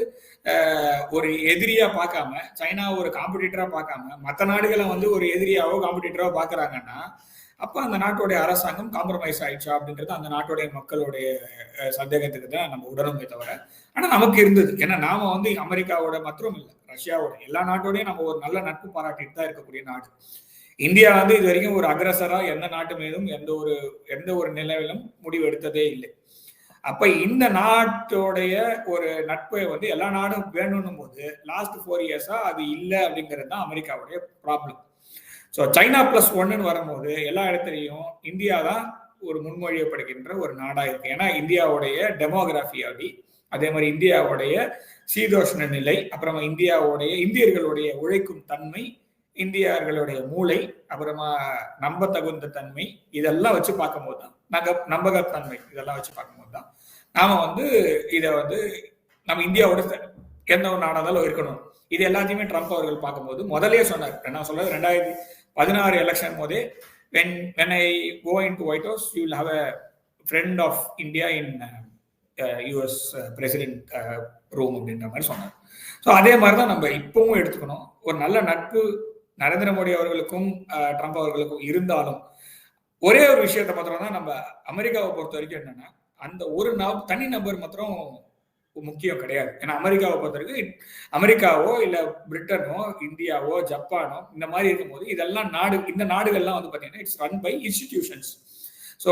[SPEAKER 2] ஒரு எதிரியா பார்க்காம, சைனா ஒரு காம்படிட்டரா பார்க்காம மற்ற நாடுகளை வந்து ஒரு எதிரியாவோ காம்படிட்டராவோ பாக்குறாங்கன்னா, அப்ப அந்த நாட்டுடைய அரசாங்கம் காம்ப்ரமைஸ் ஆயிடுச்சா அப்படின்றது அந்த நாட்டுடைய மக்களுடைய சந்தேகத்துக்கு தான் நம்ம உடனுமே தவிர. ஆனா நமக்கு இருந்தது, ஏன்னா நாம வந்து அமெரிக்காவோட மற்றும் இல்லை, ரஷ்யாவோட எல்லா நாட்டோடையும் நம்ம ஒரு நல்ல நட்பு பாராட்டிட்டு தான் இருக்கக்கூடிய நாடு. இந்தியா வந்து இது வரைக்கும் ஒரு அக்ரஸரா எந்த நாட்டு மீதும் எந்த ஒரு நிலையிலும் முடிவு எடுத்ததே இல்லை. அப்ப இந்த நாட்டோடைய ஒரு நட்பை வந்து எல்லா நாடும் வேணும்னும் போது லாஸ்ட் 4 இயர்ஸா அது இல்லை அப்படிங்கிறது தான் அமெரிக்காவுடைய ப்ராப்ளம். ஸோ சைனா +1 வரும்போது எல்லா இடத்துலையும் இந்தியா தான் ஒரு முன்மொழியப்படுகின்ற ஒரு நாடா இருக்கு. ஏன்னா இந்தியாவுடைய டெமோகிராஃபி அப்படி, அதே மாதிரி இந்தியாவுடைய சீதோஷ்ண நிலை, அப்புறமா இந்தியர்களுடைய உழைக்கும் தன்மை, இந்தியர்களுடைய மூளை, அப்புறமா நம்பத்தகுந்த தன்மை, இதெல்லாம் வச்சு பார்க்கும்போது தான் நம்பகத்தன்மை, இதெல்லாம் வச்சு பார்க்கும்போது தான் நாம வந்து இதை வந்து நம்ம இந்தியாவோட எந்த ஒரு நாடாதாலும் இருக்கணும். இது எல்லாத்தையுமே ட்ரம்ப் அவர்கள் பார்க்கும்போது முதலே சொன்னார். என்ன சொல்றது, 2016 எலெக்ஷன் போதே when I go into White House, you will have a friend of India in US president room அப்படின்ற மாதிரி சொன்னார். ஸோ அதே மாதிரி தான் நம்ம இப்பவும் எடுத்துக்கணும். ஒரு நல்ல நட்பு நரேந்திர மோடி அவர்களுக்கும் ட்ரம்ப் அவர்களுக்கும் இருந்தாலும் ஒரே ஒரு விஷயத்த மாத்திரம் தான் நம்ம அமெரிக்காவை பொறுத்த வரைக்கும் என்னன்னா, அந்த ஒரு தனி நபர் மாத்திரம் முக்கியம் கிடையாது. ஏன்னா அமெரிக்காவை பொறுத்த வரைக்கும் அமெரிக்காவோ இல்ல பிரிட்டனோ இந்தியாவோ ஜப்பானோ இந்த மாதிரி இருக்கும்போது இதெல்லாம் இந்த நாடுகள்லாம் வந்து பாத்தீங்கன்னா it's run by institutions. So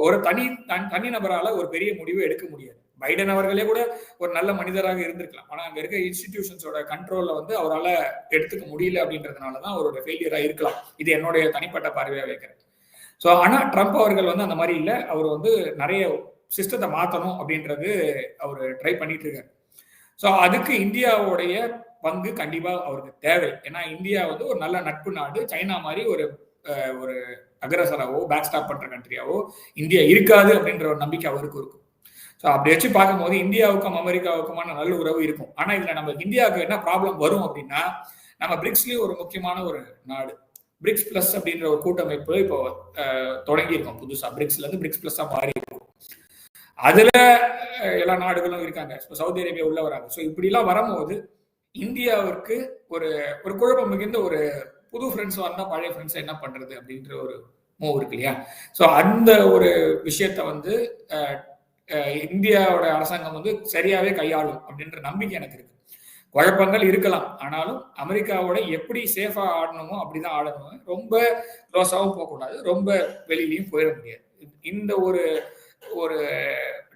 [SPEAKER 2] ஒரு தனி நபரால ஒரு பெரிய முடிவு எடுக்க முடியாது. பைடன் அவர்களே கூட ஒரு நல்ல மனிதராக இருந்திருக்கலாம், ஆனா அங்க இருக்க இன்ஸ்டிடியூஷன்ஸோட கண்ட்ரோல்ல வந்து அவரால் எடுத்துக்க முடியல அப்படின்றதுனாலதான் அவரோட ஃபெயிலியரா இருக்கலாம். இது என்னுடைய தனிப்பட்ட பார்வையா வைக்கிறேன். ஸோ ஆனா ட்ரம்ப் அவர்கள் வந்து அந்த மாதிரி இல்லை. அவர் வந்து நிறைய சிஸ்டத்தை மாற்றணும் அப்படின்றது அவர் ட்ரை பண்ணிட்டு இருக்காரு. ஸோ அதுக்கு இந்தியாவுடைய பங்கு கண்டிப்பா அவருக்கு தேவை. ஏன்னா இந்தியா வந்து ஒரு நல்ல நட்பு நாடு. சைனா மாதிரி ஒரு அக்ரஸராவோ பேக் ஸ்டாப் பண்ற கண்ட்ரியாவோ இந்தியா இருக்காது அப்படின்ற ஒரு நம்பிக்கை அவருக்கு இருக்கும். ஸோ அப்படி வச்சு பார்க்கும்போது இந்தியாவுக்கும் அமெரிக்காவுக்குமான நல்ல உறவு இருக்கும். ஆனா இதுல நம்ம இந்தியாவுக்கு என்ன ப்ராப்ளம் வரும் அப்படின்னா, நம்ம பிரிக்ஸ்லயும் ஒரு முக்கியமான ஒரு நாடு, பிரிக்ஸ் பிளஸ் அப்படின்ற ஒரு கூட்டமைப்பு இப்போ தொடங்கி இருக்கோம் புதுசா. பிரிக்ஸ்ல இருந்து பிரிக்ஸ் பிளஸ்ஸா மாறி இருக்கும். அதுல எல்லா நாடுகளும் இருக்காங்க. சவுதி அரேபியா உள்ள வராங்க. ஸோ இப்படி எல்லாம் வரும்போது இந்தியாவிற்கு ஒரு குழப்பம் மிகுந்த ஒரு புது ஃப்ரெண்ட்ஸ் வந்தா பழைய ஃப்ரெண்ட்ஸ் என்ன பண்றது அப்படின்ற ஒரு மூவ் இருக்கு இல்லையா? ஸோ அந்த ஒரு விஷயத்த வந்து இந்தியாவோட அரசாங்கம் வந்து சரியாவே கையாளும் அப்படின்ற நம்பிக்கை எனக்கு இருக்கு. குழப்பங்கள் இருக்கலாம், ஆனாலும் அமெரிக்காவோட எப்படி சேஃபா ஆடணுமோ அப்படிதான் ஆடணும். ரொம்ப க்ளோஸாகவும் போகக்கூடாது, ரொம்ப வெளியிலையும் போயிட முடியாது. இந்த ஒரு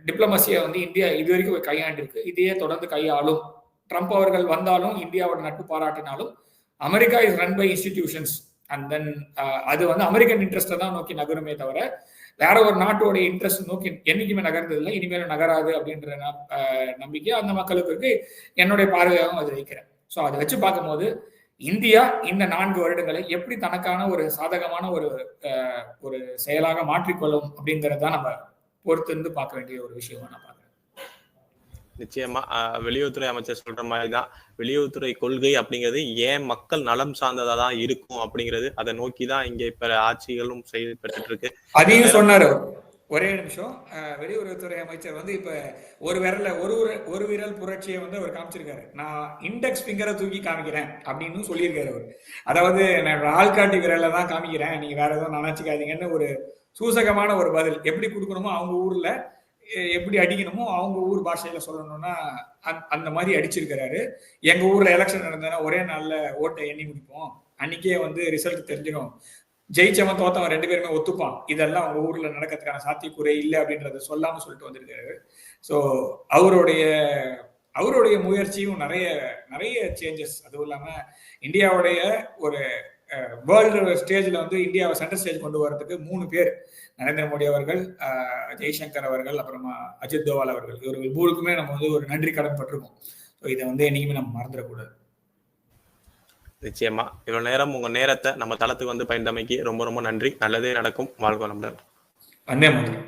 [SPEAKER 2] டிப்ளமசியை வந்து இந்தியா இது வரைக்கும் கையாண்டிருக்கு. இதையே தொடர்ந்து கையாளும். ட்ரம்ப் அவர்கள் வந்தாலும் இந்தியாவோட நட்பு பாராட்டினாலும் America is run by institutions and then அது வந்து அமெரிக்கன் இன்ட்ரெஸ்ட்டை தான் நோக்கி நகருமே தவிர வேற ஒரு நாட்டோட இன்ட்ரெஸ்ட் நோக்கி என்னைக்குமே நகர்ந்ததில்லை, இனிமேலும் நகராது அப்படின்ற நம்பிக்கை அந்த மக்களுக்கு இருக்கு. என்னுடைய பார்வையாகவும் அதை வைக்கிறேன். ஸோ அதை வச்சு பார்க்கும்போது இந்தியா இந்த 4 வருடங்களை எப்படி தனக்கான ஒரு சாதகமான ஒரு ஒரு செயலாக மாற்றிக்கொள்ளும் அப்படிங்கறத நம்ம பொறுத்திருந்து பார்க்க வேண்டிய ஒரு விஷயமா நான் பார்க்கிறேன்.
[SPEAKER 1] நிச்சயமா வெளியுறவுத்துறை அமைச்சர் சொல்ற மாதிரிதான் வெளியுறவுத்துறை கொள்கை அப்படிங்கிறது ஏன் மக்கள் நலம் சார்ந்ததா தான் இருக்கும் அப்படிங்கிறது அதை நோக்கிதான் இங்க இப்ப ஆட்சிகளும் செயல்பட்டு இருக்கு.
[SPEAKER 2] அதையும் சொன்னாரு. ஒரே நிமிஷம். வெளியுறவுத்துறை அமைச்சர் வந்து இப்ப ஒரு விரல் புரட்சியை வந்து அவர் காமிச்சிருக்காரு. நான் இண்டெக்ஸ் ஃபிங்கரை தூக்கி காமிக்கிறேன் அப்படின்னு சொல்லியிருக்காரு அவர். அதாவது நான் ஆள்காட்டி விரலை தான் காமிக்கிறேன், நீங்க வேற எதுவும் நினைச்சுக்காதீங்கன்னு ஒரு சூசகமான ஒரு பதில். எப்படி கொடுக்கணுமோ அவங்க ஊர்ல எப்படி அடிக்கணுமோ அவங்க ஊர் பாஷையில சொல்லணும்னா அந்த மாதிரி அடிச்சிருக்கிறாரு. எங்க ஊர்ல எலெக்ஷன் நடந்ததுன்னா ஒரே நாள்ல ஓட்டை எண்ணி முடிப்போம், அன்னைக்கே வந்து ரிசல்ட் தெரிஞ்சிடும், ஜெயிச்சவன் தோத்தவன் 2 பேருமே ஒத்துப்பான், இதெல்லாம் அவங்க ஊர்ல நடக்கிறதுக்கான சாத்தியக்கூறே இல்லை அப்படின்றத சொல்லாம சொல்லிட்டு வந்திருக்காரு. ஸோ அவருடைய முயற்சியும் நிறைய நிறைய சேஞ்சஸ். அதுவும் இல்லாம இந்தியாவுடைய ஒரு வேர்ல்டு ஸ்டேஜ்ல வந்து இந்தியாவை சென்டர் ஸ்டேஜ் கொண்டு வரதுக்கு 3 பேர், நரேந்திர மோடி அவர்கள், ஜெய்சங்கர் அவர்கள், அப்புறமா அஜித் தோவால் அவர்கள், இவர்கள் 3க்குமே நம்ம வந்து ஒரு நன்றி கடன் பட்டிருக்கோம். ஸோ இதை வந்து என்னைக்குமே நம்ம மறந்துடக்கூடாது.
[SPEAKER 1] நிச்சயமா இவ்வளவு நேரம் உங்க நேரத்தை நம்ம தளத்துக்கு வந்து பயந்தமைக்கு ரொம்ப ரொம்ப நன்றி. நல்லதே நடக்கும். வாழ்க வளமுடன்.
[SPEAKER 2] வந்தே மாதரம்.